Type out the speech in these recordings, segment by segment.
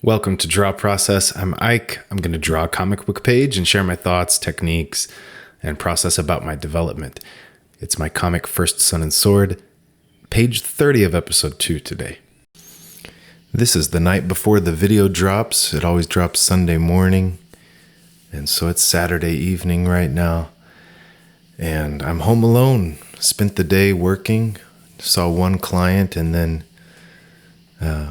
Welcome to Draw Process. I'm Ike. I'm going to draw a comic book page and share my thoughts, techniques, and process about my development. It's my comic First Sun and Sword, page 30 of episode 2 today. This is the night before the video drops. It always drops Sunday morning, and so it's Saturday evening right now. And I'm home alone. Spent the day working, saw one client, and then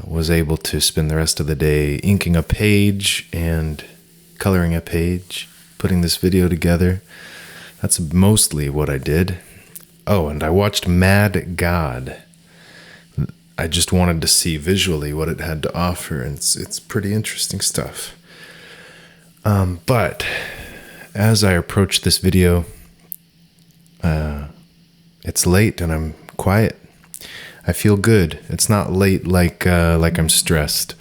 was able to spend the rest of the day inking a page and coloring a page, putting this video together. That's mostly what I did. Oh, and I watched Mad God. I just wanted to see visually what it had to offer, and it's pretty interesting stuff. But as I approach this video, it's late and I'm quiet. I feel good. It's not late like I'm stressed.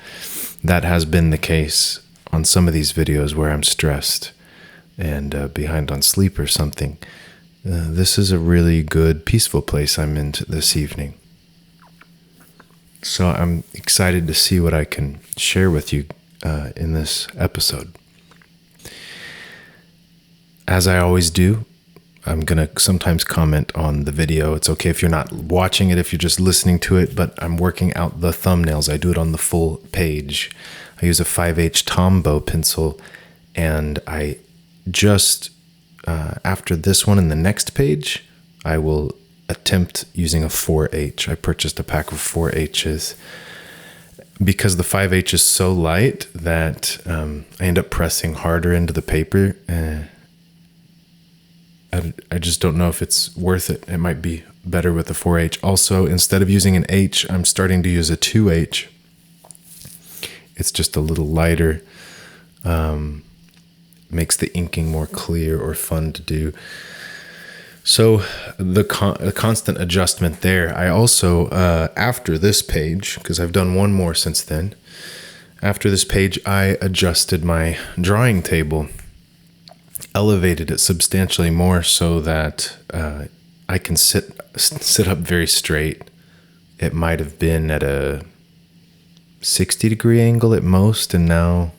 That has been the case on some of these videos where I'm stressed and behind on sleep or something. This is a really good, peaceful place I'm in this evening. So I'm excited to see what I can share with you in this episode. As I always do, I'm going to sometimes comment on the video. It's okay if you're not watching it, if you're just listening to it, but I'm working out the thumbnails. I do it on the full page. I use a 5H Tombow pencil, and I just, after this one and the next page, I will attempt using a 4H. I purchased a pack of 4Hs because the 5H is so light that I end up pressing harder into the paper. I just don't know if it's worth it. It might be better with a 4H. Also, instead of using an H, I'm starting to use a 2H. It's just a little lighter. Makes the inking more clear or fun to do. So the constant adjustment there. I also, after this page, because I've done one more since then, after this page, I adjusted my drawing table, elevated it substantially more so that I can sit up very straight. It might have been at a 60-degree angle at most, and now,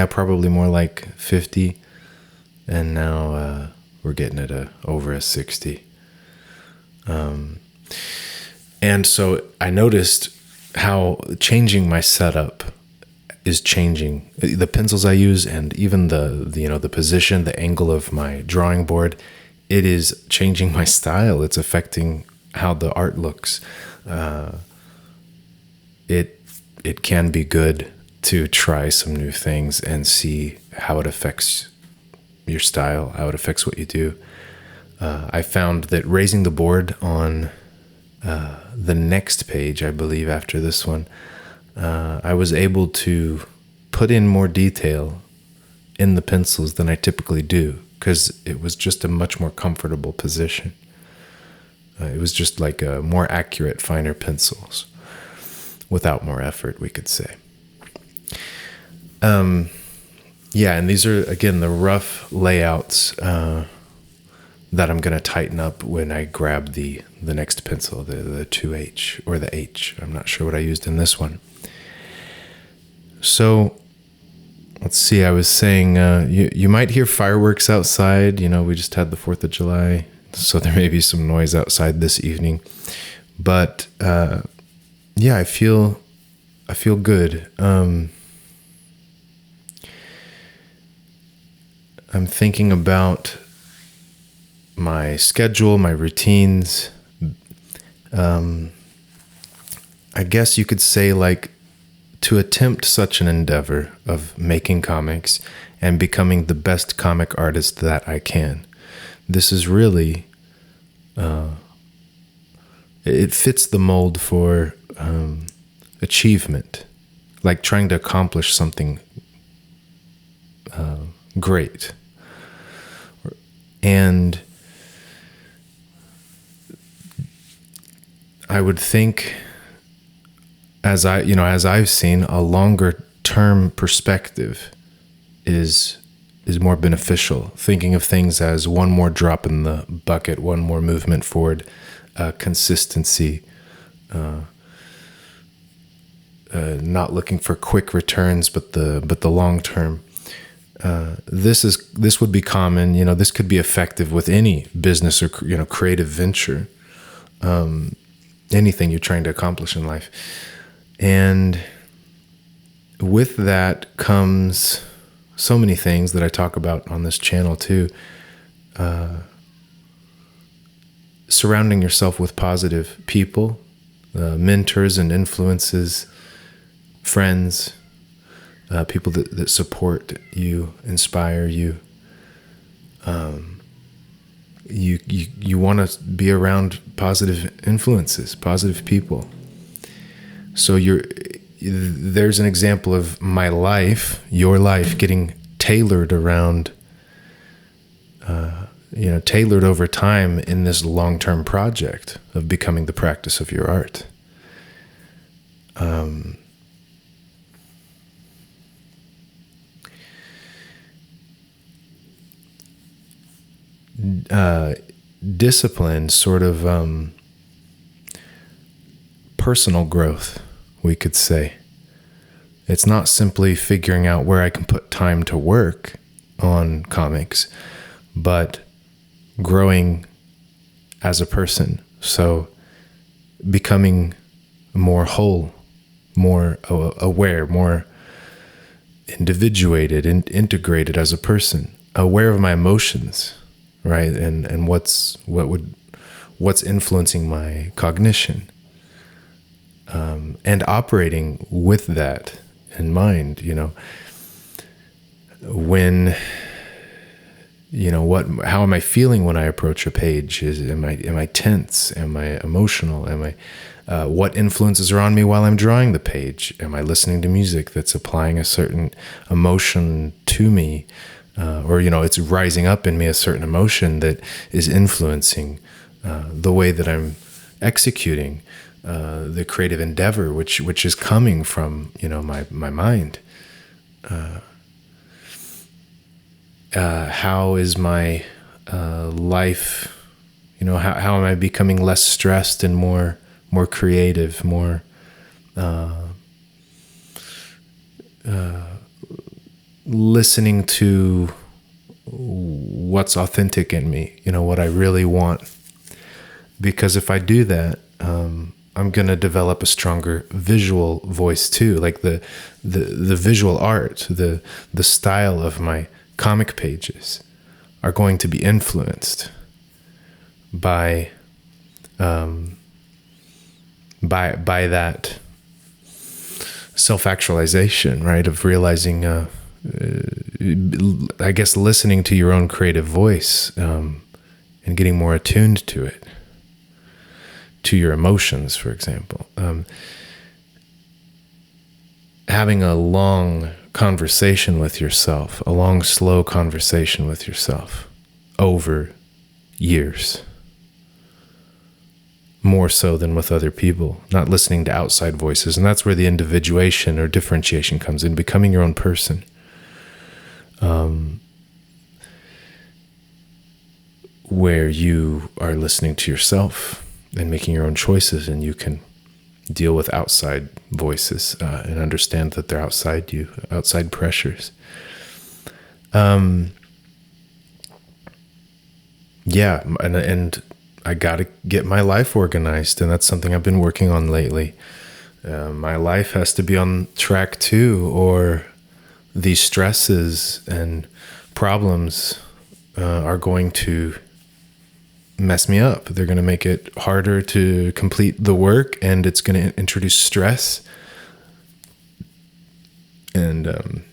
probably more like 50. And now we're getting it over a 60. And so I noticed how changing my setup is changing the pencils I use, and even the position, the angle of my drawing board. It is changing my style. It's affecting how the art looks. It can be good to try some new things and see how it affects your style, how it affects what you do. I found that raising the board on the next page, I believe after this one, I was able to put in more detail in the pencils than I typically do because it was just a much more comfortable position. It was just like a more accurate, finer pencils without more effort, we could say. And these are, again, the rough layouts that I'm going to tighten up when I grab the next pencil, the 2H or the H. I'm not sure what I used in this one. So let's see, I was saying you might hear fireworks outside. We just had the 4th of July, so there may be some noise outside this evening. But I feel good. I'm thinking about my schedule, my routines. I guess you could say, like, to attempt such an endeavor of making comics and becoming the best comic artist that I can. This is really, it fits the mold for achievement, like trying to accomplish something great. And I would think, as I've seen, a longer term perspective is more beneficial. Thinking of things as one more drop in the bucket, one more movement forward, consistency, not looking for quick returns, but the long term. This would be common. This could be effective with any business or creative venture, anything you're trying to accomplish in life. And with that comes so many things that I talk about on this channel too. Surrounding yourself with positive people, mentors and influences, friends, people that support you, inspire you. You want to be around positive influences, positive people. So there's an example of my life, your life, getting tailored around, tailored over time in this long-term project of becoming the practice of your art. Discipline, sort of personal growth, we could say. It's not simply figuring out where I can put time to work on comics, but growing as a person. So becoming more whole, more aware, more individuated and integrated as a person, aware of my emotions, right? And what's influencing my cognition, and operating with that in mind. How am I feeling when I approach a page? Am I tense? Am I emotional? What influences are on me while I'm drawing the page? Am I listening to music that's applying a certain emotion to me? Or it's rising up in me a certain emotion that is influencing the way that I'm executing the creative endeavor, which is coming from my mind. How is my life? How am I becoming less stressed and more creative, more listening to what's authentic in me, what I really want. Because if I do that, I'm going to develop a stronger visual voice too. Like the visual art, the style of my comic pages are going to be influenced by that self-actualization, right? Of realizing, I guess, listening to your own creative voice, and getting more attuned to it, to your emotions, for example. Having a long conversation with yourself, a long, slow conversation with yourself over years, more so than with other people, not listening to outside voices. And that's where the individuation or differentiation comes in, becoming your own person. Where you are listening to yourself and making your own choices, and you can deal with outside voices and understand that they're outside you, outside pressures. Yeah, and I got to get my life organized, and that's something I've been working on lately. My life has to be on track too, or these stresses and problems are going to mess me up. They're going to make it harder to complete the work, and it's going to introduce stress and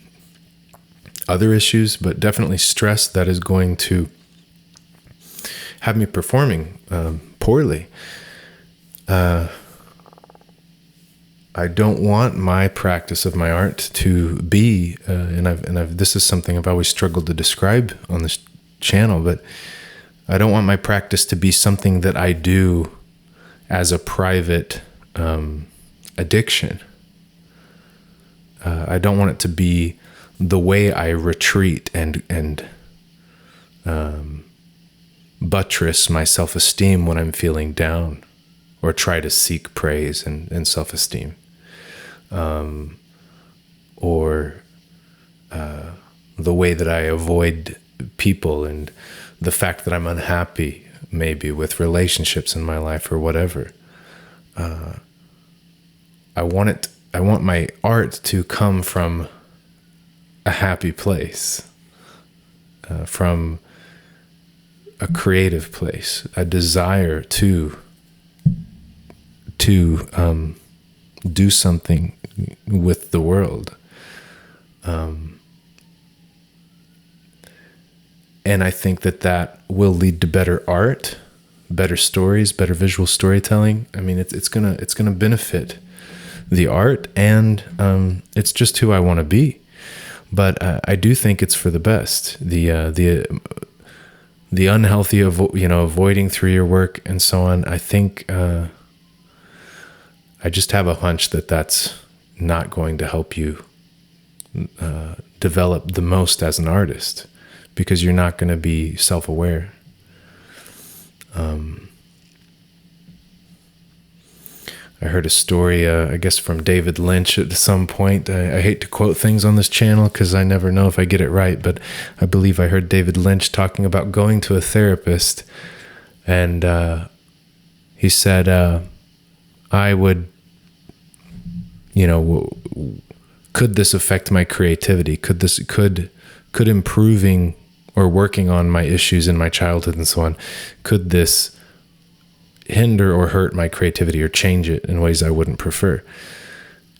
other issues, but definitely stress that is going to have me performing poorly. I don't want my practice of my art to be, this is something I've always struggled to describe on this channel, but I don't want my practice to be something that I do as a private addiction. I don't want it to be the way I retreat and buttress my self-esteem when I'm feeling down, or try to seek praise and self-esteem. or the way that I avoid people, and the fact that I'm unhappy maybe with relationships in my life or whatever. I want my art to come from a happy place, from a creative place, a desire to do something with the world. And I think that will lead to better art, better stories, better visual storytelling. I mean, it's gonna benefit the art, and it's just who I want to be. But I do think it's for the best. The unhealthy, avoiding through your work and so on. I think I just have a hunch that that's not going to help you develop the most as an artist, because you're not going to be self-aware. I heard a story, I guess from David Lynch at some point. I hate to quote things on this channel because I never know if I get it right, but I believe I heard David Lynch talking about going to a therapist, and he said, I would, could this affect my creativity? Could improving or working on my issues in my childhood and so on, could this hinder or hurt my creativity or change it in ways I wouldn't prefer?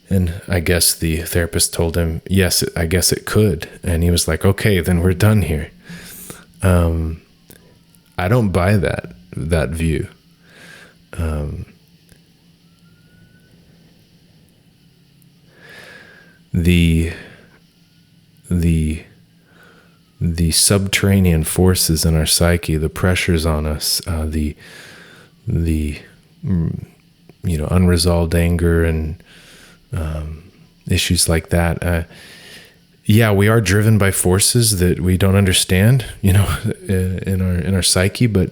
And I guess the therapist told him, yes, I guess it could. And he was like, okay, then we're done here. I don't buy that view. The subterranean forces in our psyche, the pressures on us, the unresolved anger and issues like that. We are driven by forces that we don't understand, in our psyche. But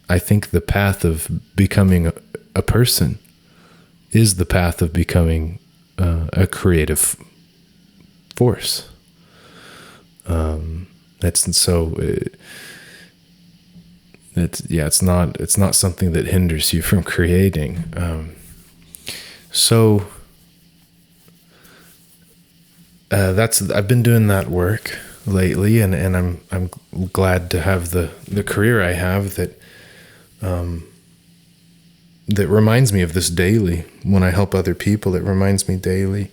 I think the path of becoming a person is the path of becoming a creative force. It's not something that hinders you from creating. I've been doing that work lately, and I'm glad to have the career I have that reminds me of this daily. When I help other people, it reminds me daily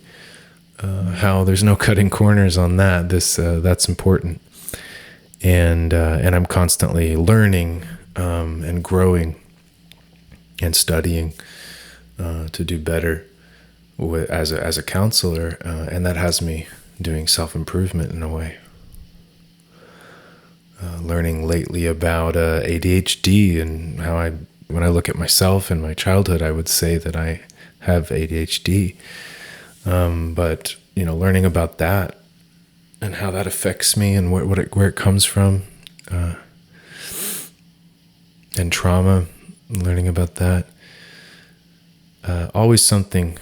how there's no cutting corners on that. That's important. And I'm constantly learning and growing and studying to do better as a counselor, and that has me doing self-improvement in a way. Learning lately about ADHD, and how when I look at myself in my childhood, I would say that I have ADHD. But learning about that and how that affects me, and where it comes from, and trauma, learning about that. Always something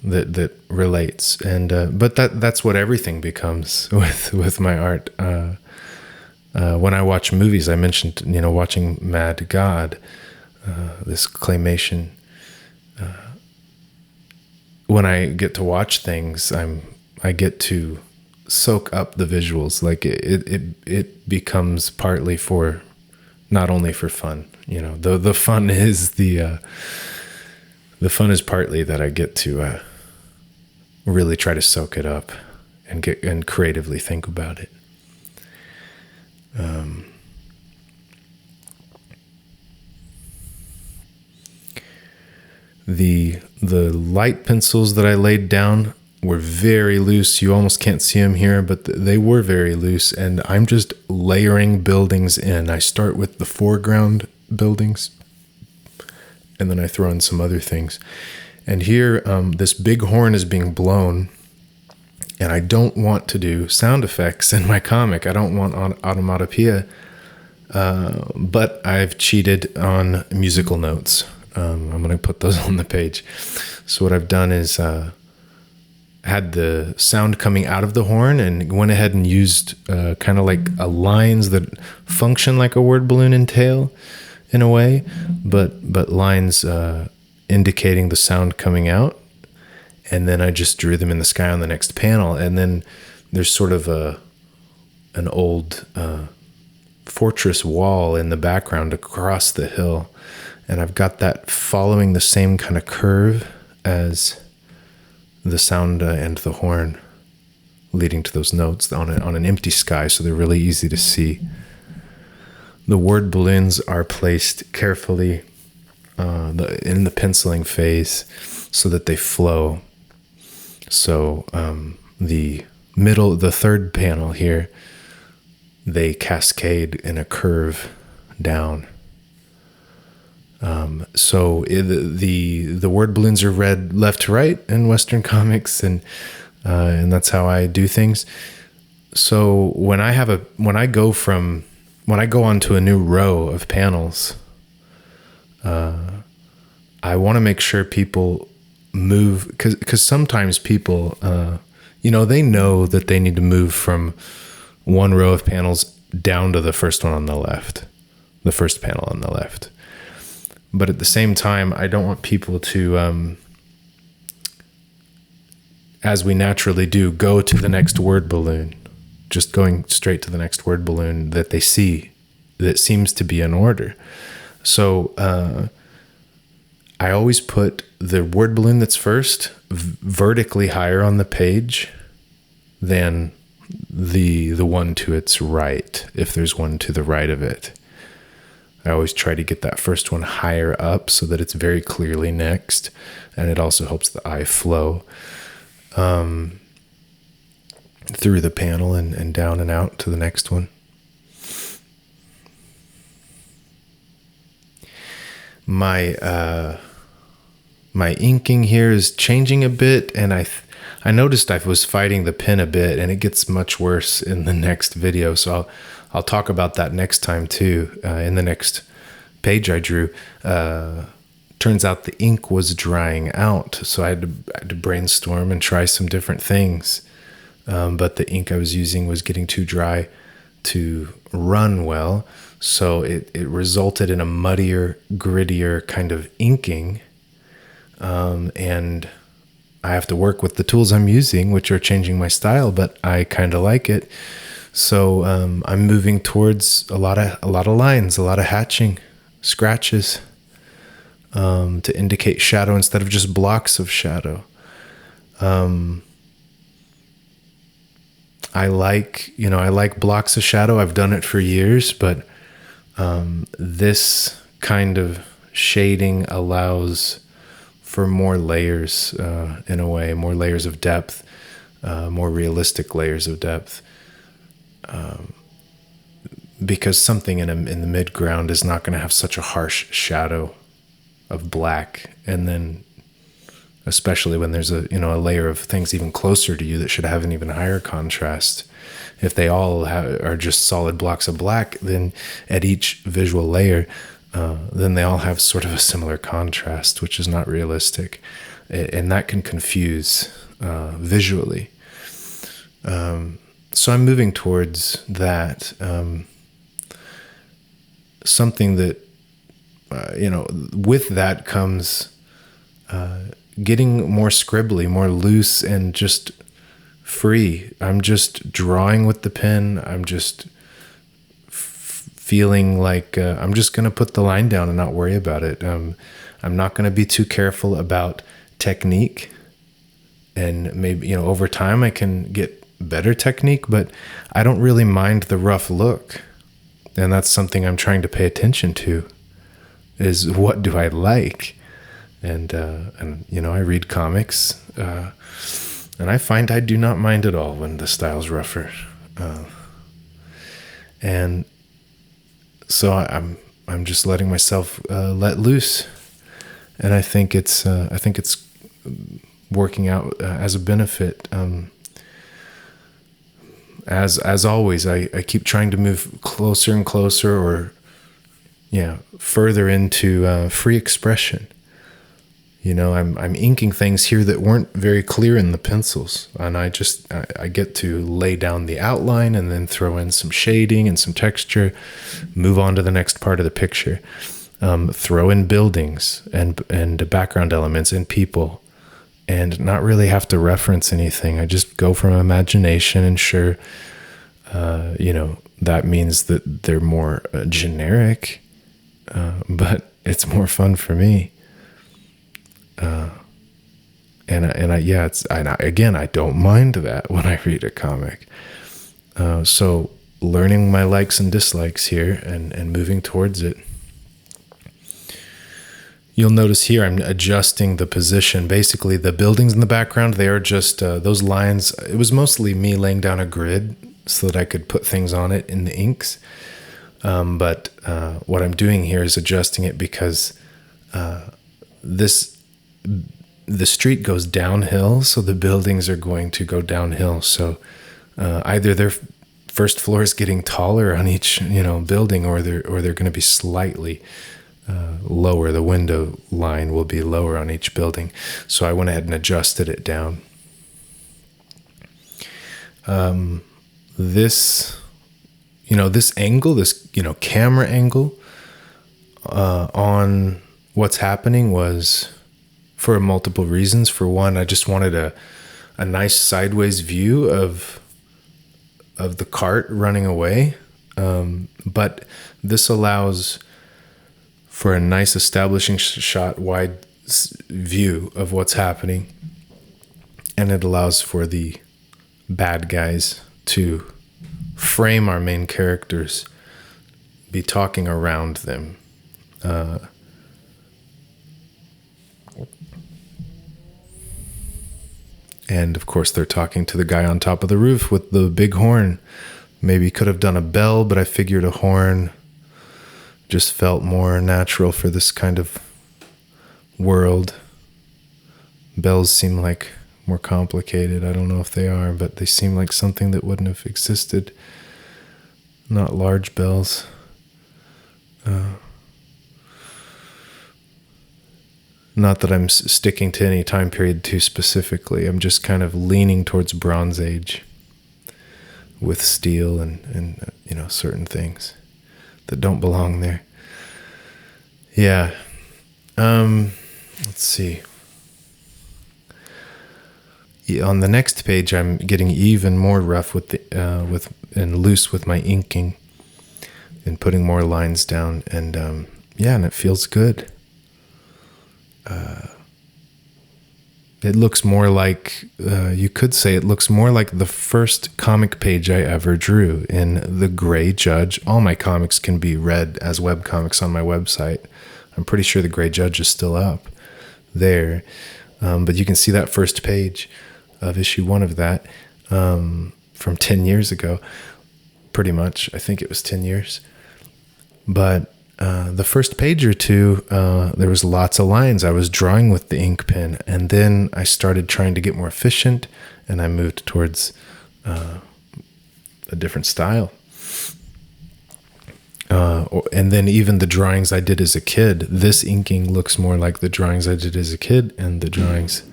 that relates, and but that's what everything becomes with my art. When I watch movies, I mentioned watching Mad God, this claymation. When I get to watch things, I get to soak up the visuals. Like it becomes partly not only for fun. The fun is the fun is partly that I get to really try to soak it up and creatively think about it. The light pencils that I laid down were very loose. You almost can't see them here, but they were very loose, and I'm just layering buildings in. I start with the foreground buildings, and then I throw in some other things. And here, this big horn is being blown, and I don't want to do sound effects in my comic. I don't want onomatopoeia, but I've cheated on musical notes. I'm going to put those on the page. So what I've done is had the sound coming out of the horn and went ahead and used kind of like lines that function like a word balloon and tail in a way, but lines indicating the sound coming out. And then I just drew them in the sky on the next panel. And then there's sort of an old fortress wall in the background across the hill. And I've got that following the same kind of curve as the sound and the horn, leading to those notes on an empty sky, so they're really easy to see. The word balloons are placed carefully in the penciling phase so that they flow. So the third panel here, they cascade in a curve down. So the word balloons are read left to right in Western comics, and that's how I do things. So when I go onto a new row of panels, I want to make sure people move, because sometimes people, they know that they need to move from one row of panels down to the first one on the left, the first panel on the left. But at the same time, I don't want people to, as we naturally do, go to the next word balloon, just going straight to the next word balloon that they see that seems to be in order. So I always put the word balloon that's first vertically higher on the page than the one to its right, if there's one to the right of it. I always try to get that first one higher up so that it's very clearly next, and it also helps the eye flow through the panel and down and out to the next one. My inking here is changing a bit, and I noticed I was fighting the pen a bit, and it gets much worse in the next video. So I'll talk about that next time too. In the next page I drew, turns out the ink was drying out, so I had to brainstorm and try some different things. But the ink I was using was getting too dry to run well, so it resulted in a muddier, grittier kind of inking. And I have to work with the tools I'm using, which are changing my style, but I kind of like it. So I'm moving towards a lot of lines, a lot of hatching, scratches, to indicate shadow instead of just blocks of shadow. I like blocks of shadow. I've done it for years, but this kind of shading allows for more layers, in a way, more layers of depth, more realistic layers of depth. Because something in the midground is not going to have such a harsh shadow of black, and then especially when there's a layer of things even closer to you that should have an even higher contrast. If they all are just solid blocks of black, then at each visual layer, then they all have sort of a similar contrast, which is not realistic, and that can confuse visually. So I'm moving towards that. Something that, with that comes getting more scribbly, more loose, and just free. I'm just drawing with the pen. I'm just feeling like I'm just going to put the line down and not worry about it. I'm not going to be too careful about technique. And maybe, over time I can get better technique, but I don't really mind the rough look. And that's something I'm trying to pay attention to, is what do I like? And I read comics, and I find I do not mind at all when the style's rougher. And so I'm just letting myself let loose. And I think it's working out as a benefit. As always, I keep trying to move closer and closer, or further into free expression. I'm inking things here that weren't very clear in the pencils, and I get to lay down the outline and then throw in some shading and some texture, move on to the next part of the picture, throw in buildings and background elements and people, and not really have to reference anything. I just go from imagination, and sure, that means that they're more generic, but it's more fun for me. I don't mind that when I read a comic. So learning my likes and dislikes here and moving towards it. You'll notice here I'm adjusting the position. Basically, the buildings in the background, they are just those lines. It was mostly me laying down a grid so that I could put things on it in the inks. But what I'm doing here is adjusting it because the street goes downhill, so the buildings are going to go downhill. So either their first floor is getting taller on each building, or they're going to be slightly lower. The window line will be lower on each building. So I went ahead and adjusted it down. This angle, this camera angle on what's happening was for multiple reasons. For one, I just wanted a nice sideways view of the cart running away. But this allows for a nice establishing shot, wide view of what's happening. And it allows for the bad guys to frame our main characters, be talking around them. And of course, they're talking to the guy on top of the roof with the big horn. Maybe could have done a bell, but I figured a horn just felt more natural for this kind of world. Bells seem like more complicated. I don't know if they are, but they seem like something that wouldn't have existed. Not large bells. Not that I'm sticking to any time period too specifically. I'm just kind of leaning towards Bronze Age with steel and certain things that don't belong there. Yeah. Let's see. On the next page, I'm getting even more rough and loose with my inking and putting more lines down, and and it feels good. It looks more like, you could say it looks more like the first comic page I ever drew in The Gray Judge. All my comics can be read as webcomics on my website. I'm pretty sure The Gray Judge is still up there. But you can see that first page of issue 1 of that from 10 years ago, pretty much. I think it was 10 years. But the first page or two, there was lots of lines. I was drawing with the ink pen, and then I started trying to get more efficient, and I moved towards a different style. And then even the drawings I did as a kid, this inking looks more like the drawings I did as a kid and the drawings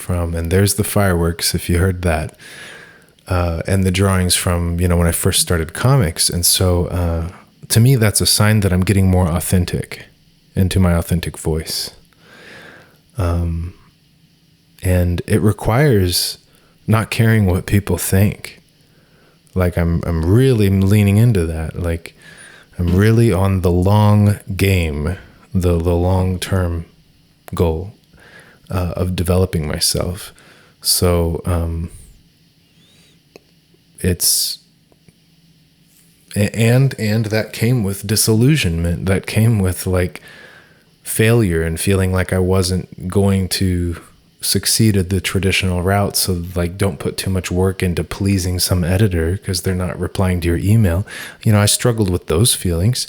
and there's the fireworks, if you heard that, and the drawings from, when I first started comics. And so, to me, that's a sign that I'm getting more authentic into my authentic voice. And it requires not caring what people think. Like I'm really leaning into that. Like I'm really on the long game, the long-term goal of developing myself. So it's and that came with disillusionment. That came with like failure and feeling like I wasn't going to succeed at the traditional route. So like, don't put too much work into pleasing some editor because they're not replying to your email. I struggled with those feelings.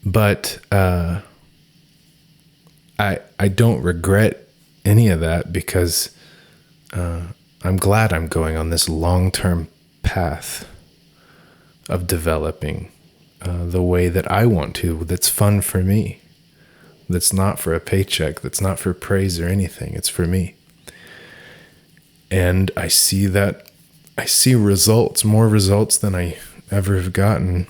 But I don't regret any of that because I'm glad I'm going on this long-term path of developing the way that I want to, that's fun for me, that's not for a paycheck, that's not for praise or anything. It's for me. And I see results, more results than I ever have gotten.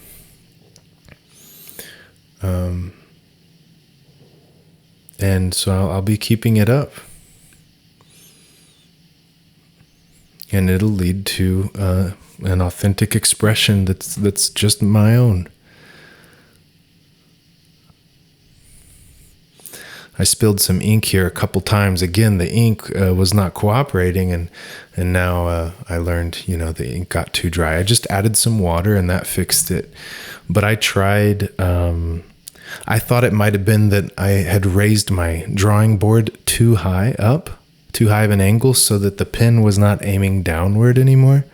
And so I'll be keeping it up. And it'll lead to an authentic expression that's just my own. I spilled some ink here a couple times. Again, the ink was not cooperating, and now I learned, the ink got too dry. I just added some water, and that fixed it. But I tried. I thought it might have been that I had raised my drawing board too high of an angle, so that the pen was not aiming downward anymore.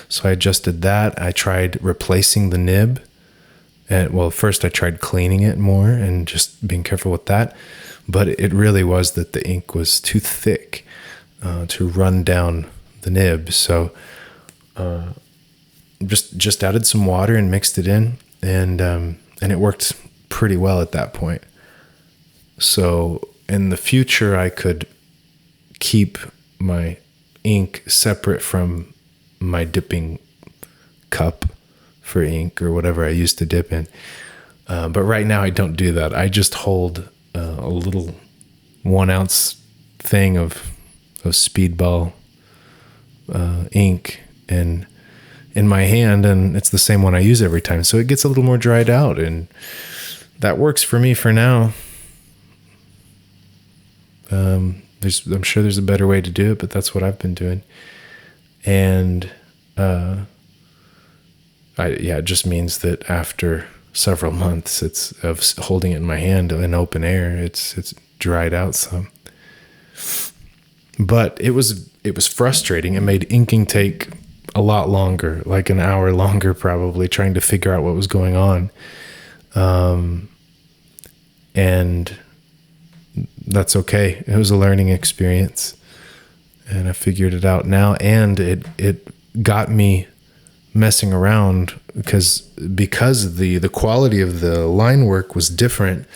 So I adjusted that. I tried replacing the nib. First I tried cleaning it more and just being careful with that. But it really was that the ink was too thick to run down the nib. So just added some water and mixed it in, and it worked pretty well at that point. So in the future, I could keep my ink separate from my dipping cup for ink or whatever I used to dip in. But right now I don't do that. I just hold a little 1 ounce thing of Speedball ink in my hand, and it's the same one I use every time. So it gets a little more dried out, and that works for me for now. I'm sure there's a better way to do it, but that's what I've been doing. And it just means that after several months of holding it in my hand in open air, it's dried out some. But it was frustrating. It made inking take a lot longer, like an hour longer probably, trying to figure out what was going on. And that's okay. It was a learning experience, and I figured it out now. And it got me messing around because the quality of the line work was different.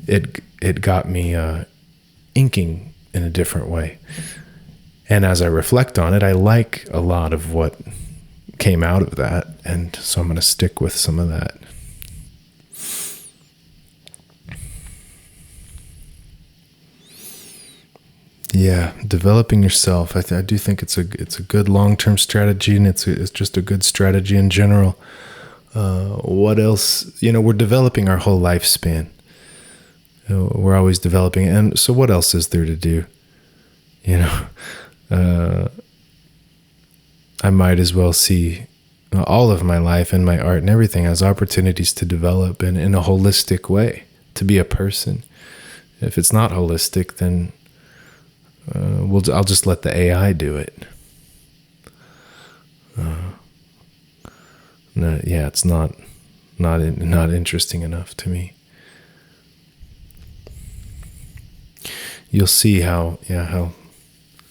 It got me inking in a different way. And as I reflect on it, I like a lot of what came out of that, and so I'm going to stick with some of that. Yeah, developing yourself. I do think it's a good long-term strategy, and it's just a good strategy in general. What else? We're developing our whole lifespan. We're always developing, and so what else is there to do? I might as well see all of my life and my art and everything as opportunities to develop in a holistic way, to be a person. If it's not holistic, then I'll just let the AI do it. It's not interesting enough to me. You'll see how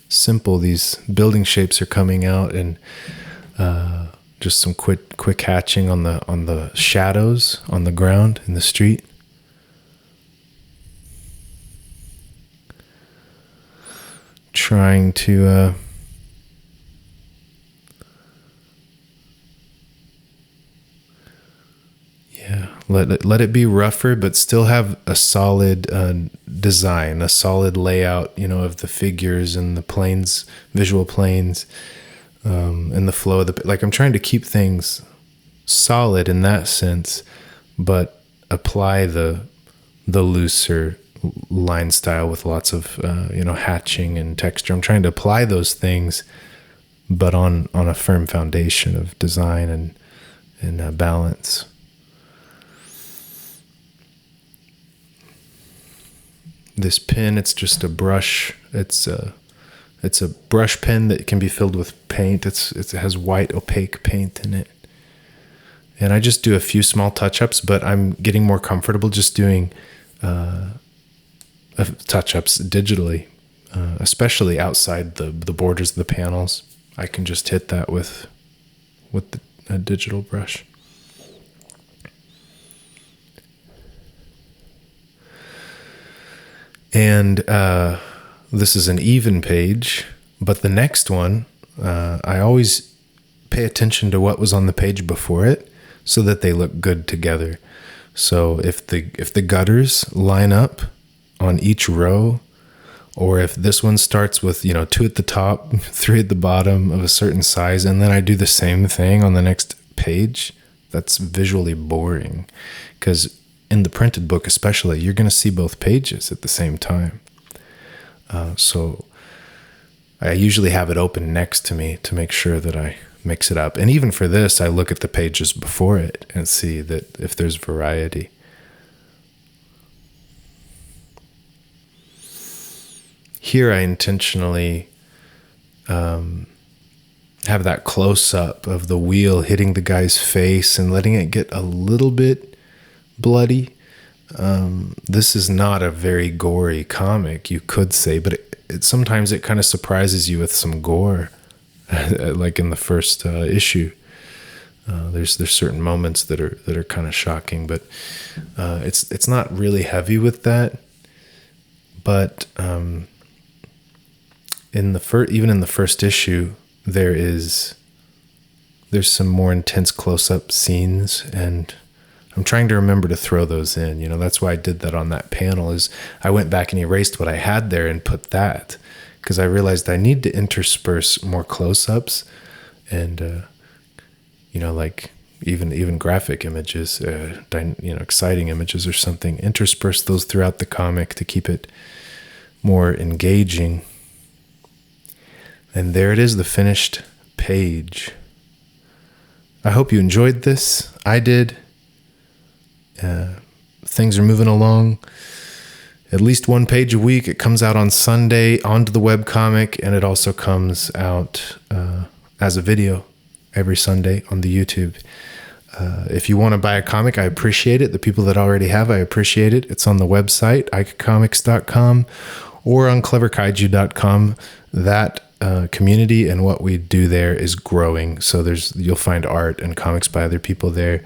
simple these building shapes are coming out, and just some quick hatching on the shadows on the ground in the street. Trying to let it be rougher, but still have a solid design, a solid layout, of the figures and the planes, visual planes, and the flow of I'm trying to keep things solid in that sense, but apply the looser line style with lots of hatching and texture. I'm trying to apply those things, but on a firm foundation of design and balance. This pen, it's just a brush. It's a brush pen that can be filled with paint. It has white opaque paint in it, and I just do a few small touch-ups. But I'm getting more comfortable just doing touch-ups digitally, especially outside the borders of the panels. I can just hit that with a digital brush. And this is an even page, but the next one, I always pay attention to what was on the page before it so that they look good together. So if the gutters line up on each row, or if this one starts with, 2 at the top, 3 at the bottom of a certain size, and then I do the same thing on the next page, that's visually boring. Because in the printed book especially, you're going to see both pages at the same time. So I usually have it open next to me to make sure that I mix it up. And even for this, I look at the pages before it and see that if there's variety. Here I intentionally have that close-up of the wheel hitting the guy's face and letting it get a little bit bloody. This is not a very gory comic, you could say, but it sometimes it kind of surprises you with some gore, like in the first issue. There's certain moments that are kind of shocking, but it's not really heavy with that. But even in the first issue, there's some more intense close-up scenes, and I'm trying to remember to throw those in. That's why I did that on that panel, is I went back and erased what I had there and put that, because I realized I need to intersperse more close-ups and, like even graphic images, exciting images or something, intersperse those throughout the comic to keep it more engaging. And there it is, the finished page. I hope you enjoyed this. I did. Things are moving along. At least one page a week. It comes out on Sunday onto the webcomic, and it also comes out as a video every Sunday on the YouTube. If you want to buy a comic, I appreciate it. The people that already have, I appreciate it. It's on the website, ikacomics.com, or on cleverkaiju.com. That community and what we do there is growing. So you'll find art and comics by other people there.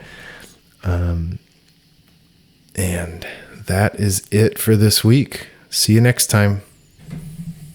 And that is it for this week. See you next time.